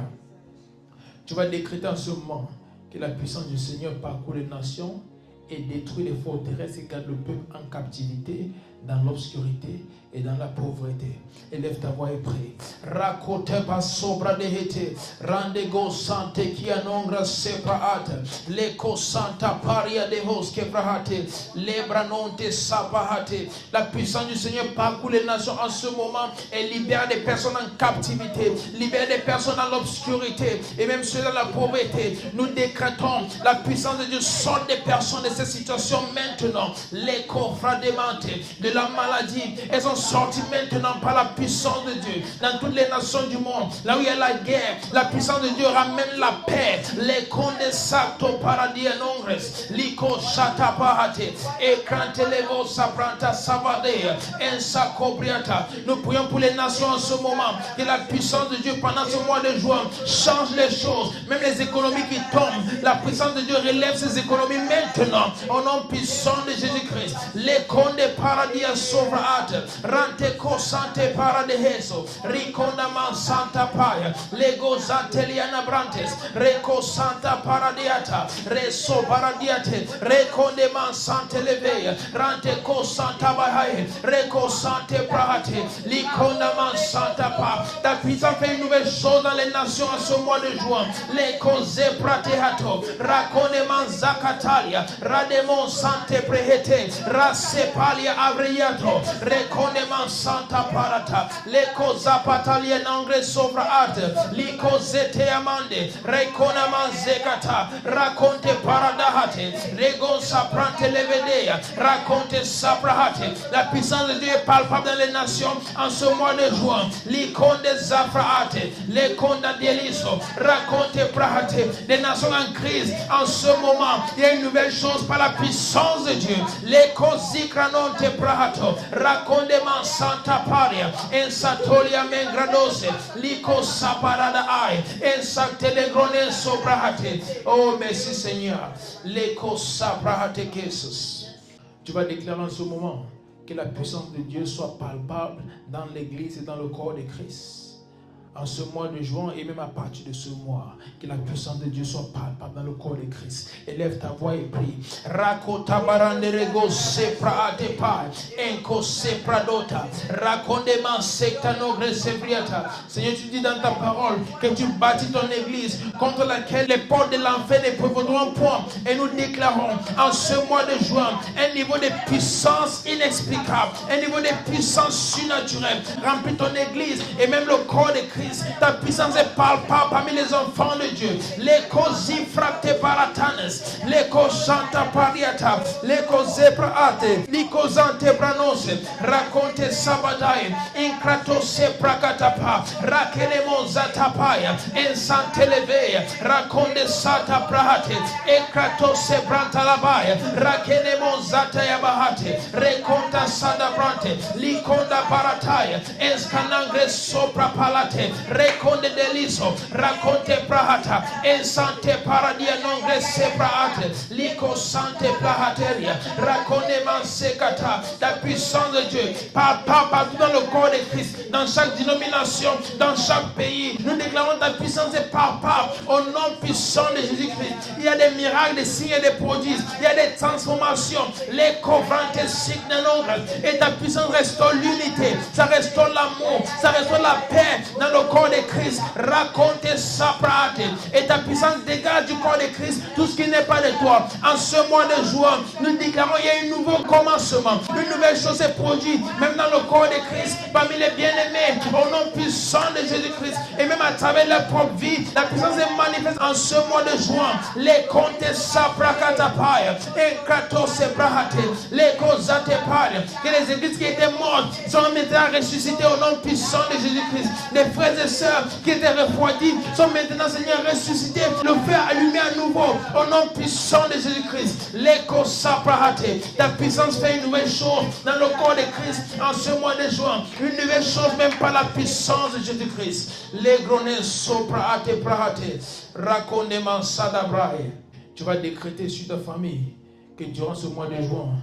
Tu vas décréter en ce moment que la puissance du Seigneur parcourt les nations et détruit les forteresses et garde le peuple en captivité, dans l'obscurité et dans la pauvreté. Élève ta voix et prie. Racote pas sobra de hete. Rande go sante qui anongra sepraate. Leko santa paria de hos quebrahate. Lebra non te sapahate. La puissance du Seigneur parcourt les nations en ce moment et libère des personnes en captivité, libère des personnes dans l'obscurité et même ceux dans la pauvreté. Nous décrétons la puissance de Dieu sort des personnes de ces situations maintenant. Les coffres démentés de la maladie, elles sont sorties maintenant par la puissance de Dieu. Dans toutes les nations du monde, là où il y a la guerre, la puissance de Dieu ramène la paix. Les condessato paradis en ongres, liko chata pahate, et crantelego sapranta savade, ensa cobriata. Nous prions pour les nations en ce moment, que la puissance de Dieu pendant ce mois de juin change les choses, même les économies qui tombent. La puissance de Dieu relève ces économies maintenant, au nom puissant de Jésus-Christ. Les condes paradis sovraat, rante cosante paradeheso, riconda man santa paia, lego zateliana brantes, reco santa paradiata, reso paradiate, reconde man sante leveia, rante cosanta bahae, reco sante prahate, liconda man santa pa. Ta puissance fait une nouvelle chose dans les nations en ce mois de juin. Les causes pratehato, raconde man zakatalia, rademon sante prehete, rasepalia abriato, reconnement santa parata, le cosa patalia nangre sovra arte, li cosete amande, reconnement zekata, raconte paradahate, rego saprante levedea, raconte saprahate. La puissance de Dieu est palpable dans les nations en ce mois de juin. Li conde zafraate, le conda deliso, raconte prahate. Des nations en crise en ce moment, il y a une nouvelle chose par la puissance de Dieu. Les cosicranonte prahato, raconde man santa paria, en satolia mengradose, lico saparada ai, en santelegrone sobrahate. Oh, merci Seigneur. L'éco saprahate Jesus. Tu vas déclarer en ce moment que la puissance de Dieu soit palpable dans l'église et dans le corps de Christ. En ce mois de juin et même à partir de ce mois, que la puissance de Dieu soit palpable dans le corps de Christ. Élève ta voix et prie. Rakota baranderego sepra atepa, enko sepra dota, rakondeman sectano gresebriata. Seigneur, tu dis dans ta parole que tu bâtis ton église contre laquelle les portes de l'enfer ne prévaudront point. Et nous déclarons en ce mois de juin un niveau de puissance inexplicable, un niveau de puissance surnaturelle. Remplis ton église et même le corps de Christ. Ta puissance est palpable parmi les enfants de Dieu. Les cosi fracte paratanes, les cosanta pariata, les cosepraate, les cosante branose, raconte sabadae, incrato se prakatapa, rakelemo zatapaya, ensante levea, raconte sata prahate, incrato se brantalabaya, rakelemo zataya bahate, reconta sadabrante, liconda barataya, enscanangre sopra palate. Reconde deliso, raconte prahata, en sante paradia nongre sepraate, lico sante prahateria, raconde mansekata. La puissance de Dieu partout dans le corps de Christ, dans chaque dénomination, dans chaque pays. Nous déclarons ta puissance est palpable au nom puissant de Jésus-Christ. Il y a des miracles, des signes et des prodiges. Il y a des transformations Les covrantes signes nombre. Et ta puissance restaure l'unité. Ça restaure l'amour. Ça restaure la paix dans le corps de Christ. Raconte ça, prate. Et ta puissance dégage du corps de Christ tout ce qui n'est pas de toi. En ce mois de juin, nous déclarons qu'il y a un nouveau commencement. Une nouvelle chose est produite, même dans le corps de Christ, parmi les bien-aimés, au nom puissant de Jésus-Christ. Et même à travers leur propre vie, la puissance est manifeste en ce mois de juin. Les comptes saprakatapaya, et kratos sebrahate, les kozatepaya, que les églises qui étaient mortes sont maintenant ressuscitées au nom puissant de Jésus-Christ. Les frères et sœurs qui étaient refroidis sont maintenant, Seigneur, ressuscités. Le feu allumé à nouveau au nom puissant de Jésus-Christ. Les kosaprahate, ta puissance fait une nouvelle chose dans le corps de Christ en ce mois de juin. Une nouvelle chose même par la puissance de Jésus-Christ. Les grenets soprahate prahate, raconnement sadabrae. Tu vas décréter sur ta famille que durant ce mois de juin,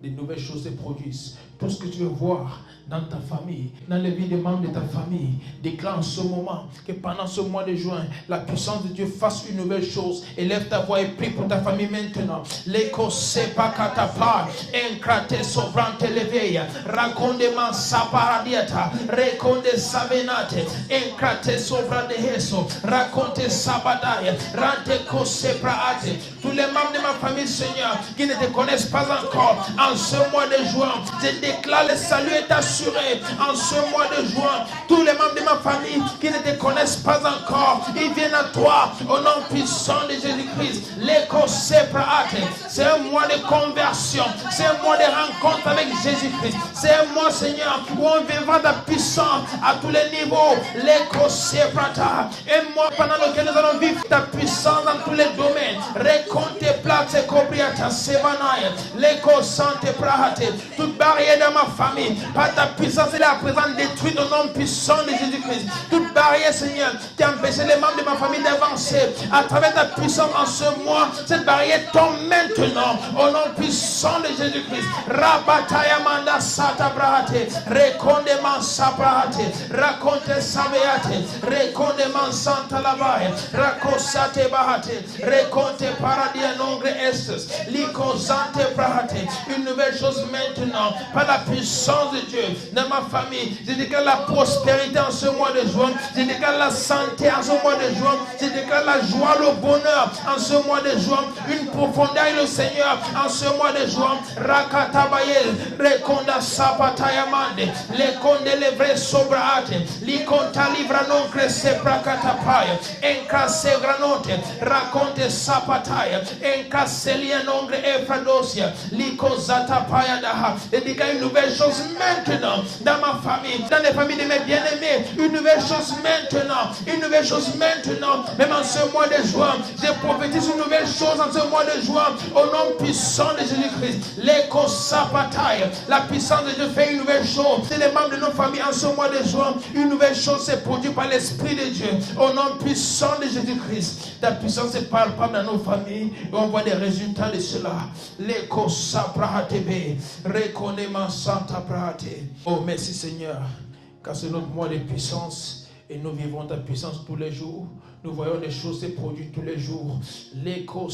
des nouvelles choses se produisent. Tout ce que tu veux voir dans ta famille, dans les vies des membres de ta famille, déclare en ce moment que pendant ce mois de juin, la puissance de Dieu fasse une nouvelle chose. Élève ta voix et prie pour ta famille maintenant. L'écho sepa katapa, encrate sovrante leveia, racontement saparadiata, reconde savenate, encrate sovra de heso, raconte sabadaya, rante kosepraate. Tous les membres de ma famille, Seigneur, qui ne te connaissent pas encore, en ce mois de juin, je déclare le salut est assuré. En ce mois de juin, tous les membres de ma famille qui ne te connaissent pas encore, ils viennent à toi au nom puissant de Jésus-Christ. C'est un mois de conversion, c'est un mois de rencontre avec Jésus-Christ. C'est un mois, Seigneur, où on vivra ta puissance à tous les niveaux. Un mois pendant lequel nous allons vivre ta puissance dans tous les domaines. Toute barrière dans ma famille, par ta puissance, elle est à présent détruite au nom puissant de Jésus-Christ. Toute barrière, Seigneur, qui a empêché les membres de ma famille d'avancer, à travers ta puissance en ce mois, cette barrière tombe maintenant au nom puissant de Jésus-Christ. Rabataya manda sata brahate, recondeman sabrahate, raconte sabeate, recondeman santa lavae, racosate bahate, reconte paradia nongre estes, licosante brahate. Une nouvelle chose maintenant, par la puissance de Dieu, dans ma famille. Je déclare la prospérité en ce mois de juin. Je déclare la santé en ce mois de juin. Je déclare la joie, le bonheur en ce mois de juin. Une profondeur et le Seigneur en ce mois de juin. Rakatabayel, Rekonda Sapatayamande, Lekonde Levre Sobraate, Likonta Livra non cresse Prakatapaya, Encase Granote, Raconte Sapataya, Encaselia Nongre Efradosia, Likozata Payadaha. Je déclare une nouvelle chose maintenant dans ma famille, dans les familles de mes bien-aimés. Une nouvelle chose maintenant, une nouvelle chose maintenant. Même en ce mois de juin, je prophétise une nouvelle chose en ce mois de juin au nom puissant de Jésus-Christ. L'écho sapataille, la puissance de Dieu fait une nouvelle chose. C'est les membres de nos familles en ce mois de juin. Une nouvelle chose s'est produite par l'Esprit de Dieu au nom puissant de Jésus-Christ. Ta puissance est palpable dans nos familles et on voit des résultats de cela. L'écho saprahatebe, reconnaissement santa prate. Oh merci Seigneur, car c'est notre mois de puissance et nous vivons ta puissance tous les jours. Nous voyons des choses se produire tous les jours. L'écho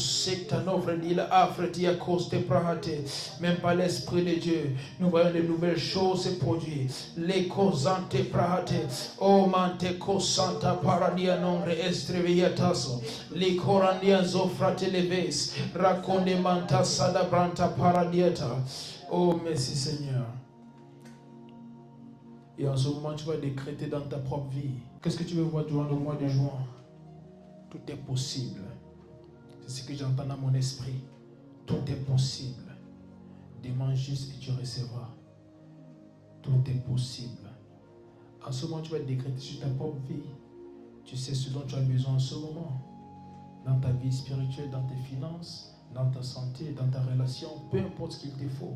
même par l'Esprit de Dieu, nous voyons de nouvelles choses se produire. L'écho zante prahate, oh mante ko santa paradia nongre estreviataso, l'écho randia zofrate leves, raconde manta sada branta paradieta. Oh merci Seigneur. Et en ce moment, tu vas décréter dans ta propre vie. Qu'est-ce que tu veux voir durant le mois de juin? Tout est possible. C'est ce que j'entends dans mon esprit. Tout est possible. Demande juste et tu recevras. Tout est possible. En ce moment, tu vas décréter sur ta propre vie. Tu sais ce dont tu as besoin en ce moment. Dans ta vie spirituelle, dans tes finances, dans ta santé, dans ta relation, peu importe ce qu'il te faut.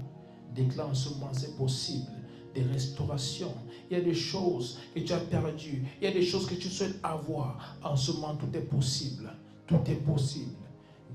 Déclare en ce moment, c'est possible. Des restaurations, il y a des choses que tu as perdues, il y a des choses que tu souhaites avoir. En ce moment, tout est possible. Tout est possible.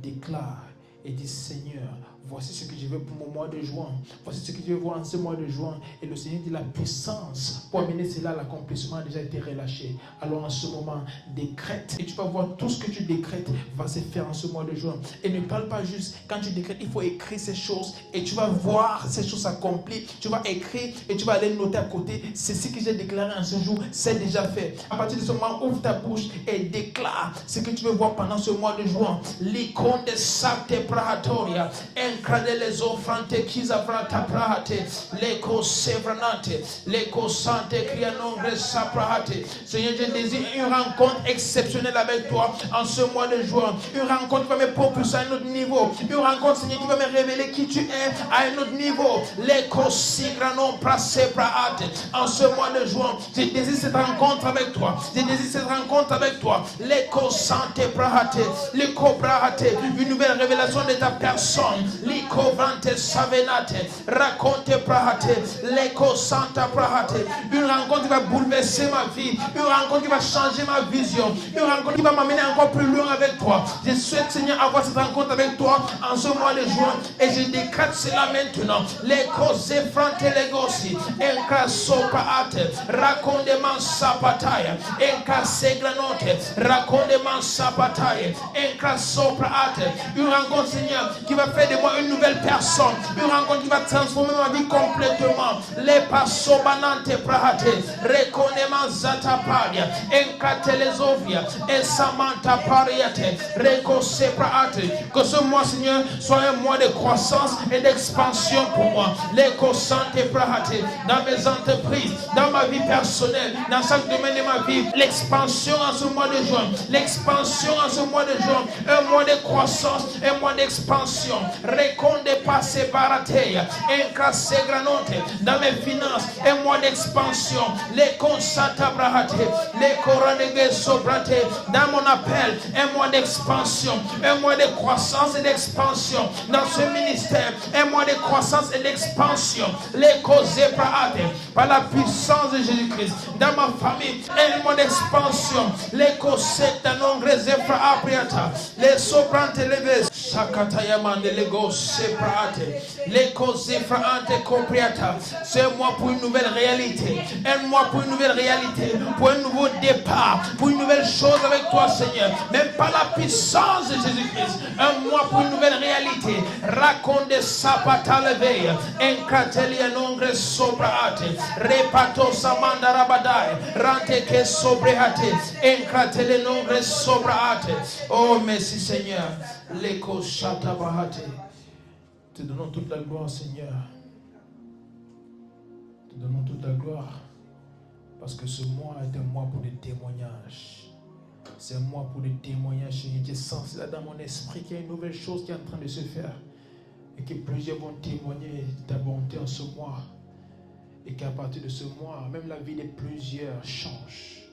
Déclare et dis Seigneur, voici ce que je veux pour mon mois de juin. Voici ce que je veux voir en ce mois de juin. Et le Seigneur dit la puissance pour amener cela à l'accomplissement a déjà été relâchée. Alors en ce moment, décrète. Et tu vas voir tout ce que tu décrètes va se faire en ce mois de juin. Et ne parle pas juste, quand tu décrètes, il faut écrire ces choses. Et tu vas voir ces choses accomplies. Tu vas écrire et tu vas aller noter à côté. C'est ce que j'ai déclaré en ce jour, c'est déjà fait. À partir de ce moment, ouvre ta bouche et déclare ce que tu veux voir pendant ce mois de juin. L'icône de Sate Prahatoria, encrade les offrantes Kiza Vrata Prahate, l'éco Sevranate, l'éco Sante Krianongre Saprahate. Seigneur, je désire une rencontre exceptionnelle avec toi en ce mois de juin. Une rencontre qui va me propulser à un autre niveau. Une rencontre, Seigneur, qui va me révéler qui tu es à un autre niveau. L'éco Sigranon Prase Prahate. En ce mois de juin, je désire cette rencontre avec toi. Je désire cette rencontre avec toi. L'éco Sante Prahate, l'éco Prahate. Une nouvelle révélation de ta personne. L'éco Vante Savenate, raconte Prahate, l'éco Santa Prahate. Une rencontre qui va bouleverser ma vie. Une rencontre qui va changer ma vision. Une rencontre qui va m'amener encore plus loin avec toi. Je souhaite, Seigneur, avoir cette rencontre avec toi en ce mois de juin. Et je décrète cela maintenant. L'éco Zefrante Legosi, Enka Soprahate, raconte Sapataya, Enka Seglanote, raconte Sapataya, Enka Soprahate. Une rencontre, Seigneur, qui va faire de moi une nouvelle personne. Une rencontre qui va transformer ma vie complètement. Les passo banante prahate, reconnement zataparia, encatelezovia, et samanta pariate, recose prahate. Que ce mois, Seigneur, soit un mois de croissance et d'expansion pour moi. L'éco-santé prahate, dans mes entreprises, dans ma vie personnelle, dans chaque domaine de ma vie. L'expansion en ce mois de juin. L'expansion en ce mois de juin. Un mois de croissance, un mois d'expansion. Reconde passe barateia, encrasse granote. Dans mes finances, un mois d'expansion. Les consata brahate, les coranegue sobrate. Dans mon appel, un mois d'expansion, un mois de croissance et d'expansion. Dans ce ministère, un mois de croissance et d'expansion. Les causes brahate, par la puissance de Jésus-Christ. Dans ma famille, un mois d'expansion. Les causes d'anongre zefra apriata, les sobrante leves. Sakatayama de Lego Seprate, Leko Zefraante Copriata. C'est un mois pour une nouvelle réalité, un mois pour une nouvelle réalité, pour un nouveau départ, pour une nouvelle chose avec toi, Seigneur, même par la puissance de Jésus-Christ. Un mois pour une nouvelle réalité. Raconte Sapata Leveille, Encatelia Nongre Sobrate, Repato Samanda Rabadai, Rante Sobreate, Encatele Nongre Sobrate. Oh, merci, Seigneur. L'écho Shatabahate. Te donnons toute la gloire, Seigneur. Te donnons toute la gloire. Parce que ce mois est un mois pour des témoignages. C'est un mois pour des témoignages, Seigneur. J'ai senti là dans mon esprit qu'il y a une nouvelle chose qui est en train de se faire. Et que plusieurs vont témoigner de ta bonté en ce mois. Et qu'à partir de ce mois, même la vie de plusieurs change.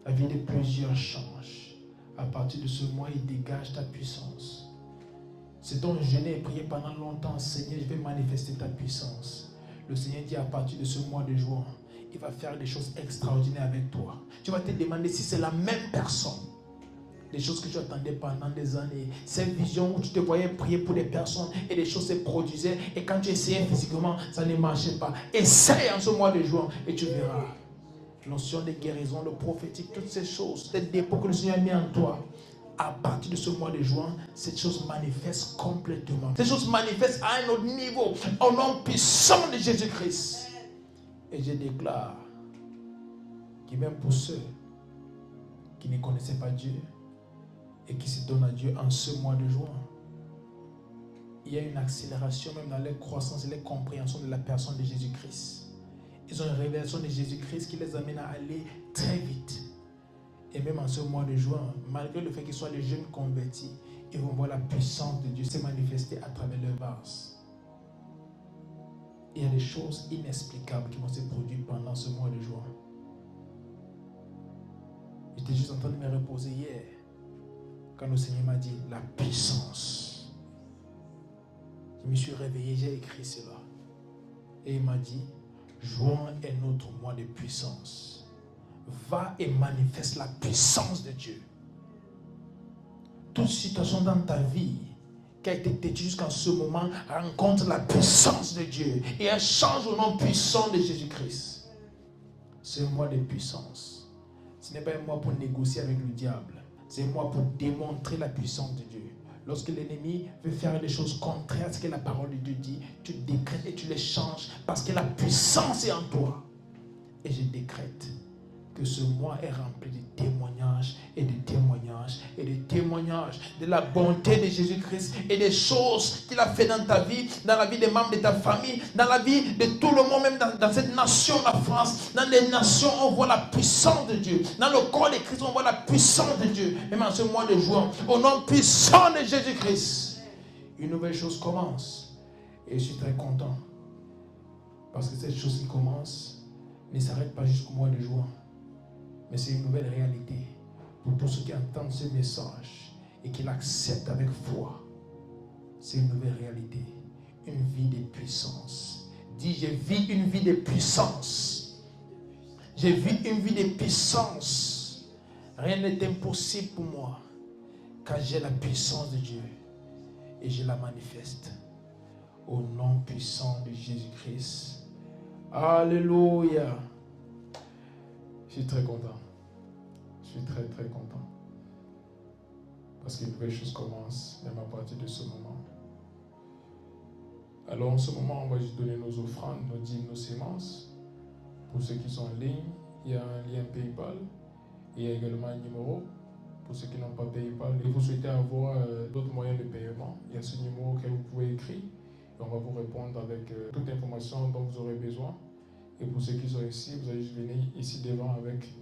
La vie de plusieurs change. À partir de ce mois, il dégage ta puissance. C'est donc jeûner et prier pendant longtemps. Seigneur, je vais manifester ta puissance. Le Seigneur dit à partir de ce mois de juin, il va faire des choses extraordinaires avec toi. Tu vas te demander si c'est la même personne. Des choses que tu attendais pendant des années. Ces visions où tu te voyais prier pour des personnes et des choses se produisaient. Et quand tu essayais physiquement, ça ne marchait pas. Essaye en ce mois de juin et tu verras. Notion de guérison, de prophétique, toutes ces choses, ces dépôts que le Seigneur a mis en toi. À partir de ce mois de juin, cette chose manifeste complètement. Cette chose manifeste à un autre niveau, au nom puissant de Jésus-Christ. Et je déclare que même pour ceux qui ne connaissaient pas Dieu et qui se donnent à Dieu en ce mois de juin, il y a une accélération même dans leur croissance et leur compréhension de la personne de Jésus-Christ. Ils ont une révélation de Jésus-Christ qui les amène à aller très vite. Et même en ce mois de juin, malgré le fait qu'ils soient des jeunes convertis, ils vont voir la puissance de Dieu se manifester à travers leur vase. Il y a des choses inexplicables qui vont se produire pendant ce mois de juin. J'étais juste en train de me reposer hier, quand le Seigneur m'a dit la puissance. Je me suis réveillé, j'ai écrit cela. Et il m'a dit, juin est notre mois de puissance. Va et manifeste la puissance de Dieu. Toute situation dans ta vie qui a été têtue jusqu'en ce moment rencontre la puissance de Dieu et elle change au nom puissant de Jésus-Christ. C'est un mois de puissance. Ce n'est pas un mois pour négocier avec le diable. C'est un mois pour démontrer la puissance de Dieu. Lorsque l'ennemi veut faire des choses contraires à ce que la parole de Dieu dit, tu décrètes et tu les changes parce que la puissance est en toi. Et je décrète que ce mois est rempli de témoignages et de témoignages et de témoignages de la bonté de Jésus-Christ et des choses qu'il a fait dans ta vie, dans la vie des membres de ta famille, dans la vie de tout le monde, même dans cette nation, la France. Dans les nations, on voit la puissance de Dieu. Dans le corps de Christ, on voit la puissance de Dieu. Même en ce mois de juin, au nom puissant de Jésus-Christ, une nouvelle chose commence. Et je suis très content. Parce que cette chose qui commence ne s'arrête pas jusqu'au mois de juin. Mais c'est une nouvelle réalité pour tous ceux qui entendent ce message et qui l'acceptent avec foi. C'est une nouvelle réalité, une vie de puissance. Dis, je vis une vie de puissance. Je vis une vie de puissance. Rien n'est impossible pour moi, car j'ai la puissance de Dieu et je la manifeste au nom puissant de Jésus-Christ. Alléluia. Je suis très content. Je suis très très content. Parce qu'une nouvelle chose commence, même à partir de ce moment. Alors en ce moment, on va juste donner nos offrandes, nos dîmes, nos sémences. Pour ceux qui sont en ligne, il y a un lien PayPal. Il y a également un numéro pour ceux qui n'ont pas PayPal. Et vous souhaitez avoir d'autres moyens de paiement, il y a ce numéro que vous pouvez écrire. Et on va vous répondre avec toute information dont vous aurez besoin. Et pour ceux qui sont ici, vous allez juste venir ici devant avec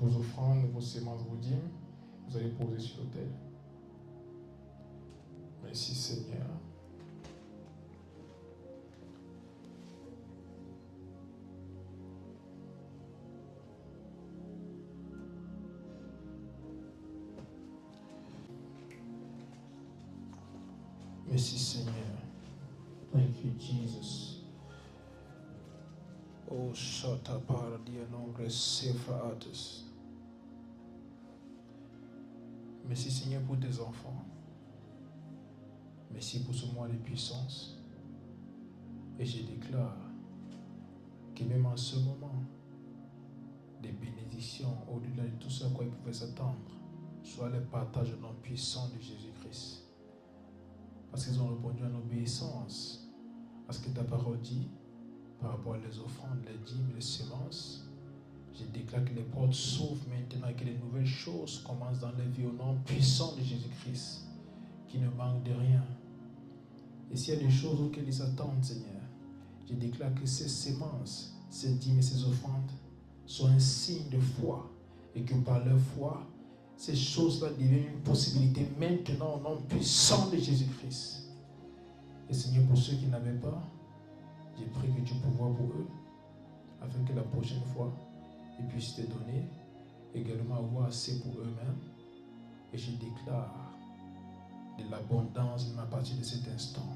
vos offrandes, vos sémences, vos dîmes. Vous allez poser sur l'autel. Merci Seigneur. Merci Seigneur. Thank you Jesus. Oh, Shata Paradia Nombre Sefa Atus. Merci Seigneur pour tes enfants. Merci pour ce mois de puissance. Et je déclare que même en ce moment, des bénédictions au-delà de tout ce à quoi ils pouvaient s'attendre, soit le partage au nom puissant de Jésus-Christ. Parce qu'ils ont répondu en obéissance à ce que ta parole dit. Par rapport aux offrandes, les dîmes, les semences, je déclare que les portes s'ouvrent maintenant et que les nouvelles choses commencent dans les vies au nom puissant de Jésus-Christ, qui ne manque de rien. Et s'il y a des choses auxquelles ils s'attendent, Seigneur, je déclare que ces semences, ces dîmes et ces offrandes soient un signe de foi et que par leur foi, ces choses-là deviennent une possibilité maintenant au nom puissant de Jésus-Christ. Et Seigneur, pour ceux qui n'avaient pas, j'ai prié que tu pourvoies pour eux, afin que la prochaine fois, ils puissent te donner, également avoir assez pour eux-mêmes. Et je déclare de l'abondance à partir de cet instant.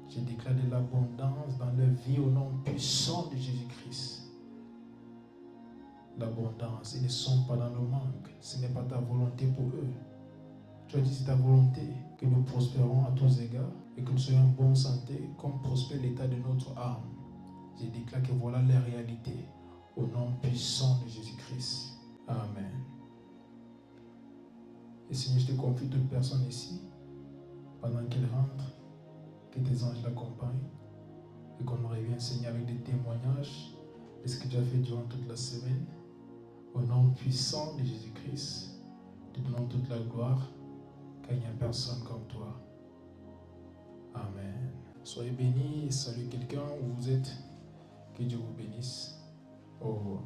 Je déclare de l'abondance dans leur vie au nom puissant de Jésus-Christ. L'abondance, ils ne sont pas dans le manque. Ce n'est pas ta volonté pour eux. Tu as dit c'est ta volonté que nous prospérons à tous égards et que nous soyons en bonne santé comme prospère l'état de notre âme. Je déclare que voilà la réalité au nom puissant de Jésus-Christ. Amen. Et Seigneur, je te confie toute personne ici, pendant qu'elle rentre, que tes anges l'accompagnent et qu'on revient, Seigneur, avec des témoignages de ce que tu as fait durant toute la semaine. Au nom puissant de Jésus-Christ, te donnons toute la gloire, car il n'y a personne comme toi. Amen. Soyez bénis, saluez quelqu'un où vous êtes. Que Dieu vous bénisse. Au revoir.